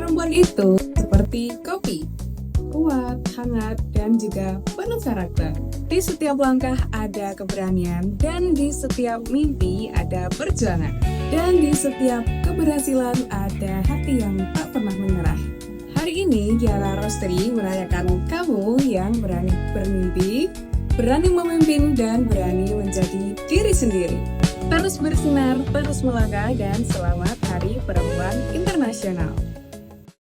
Perempuan itu seperti kopi, kuat, hangat, dan juga penuh karakter. Di setiap langkah ada keberanian, dan di setiap mimpi ada perjuangan. Dan di setiap keberhasilan ada hati yang tak pernah menyerah. Hari ini Giara Rostri merayakan kamu yang berani bermimpi, berani memimpin, dan berani menjadi diri sendiri. Terus bersinar, terus melangkah, dan selamat Hari Perempuan Internasional.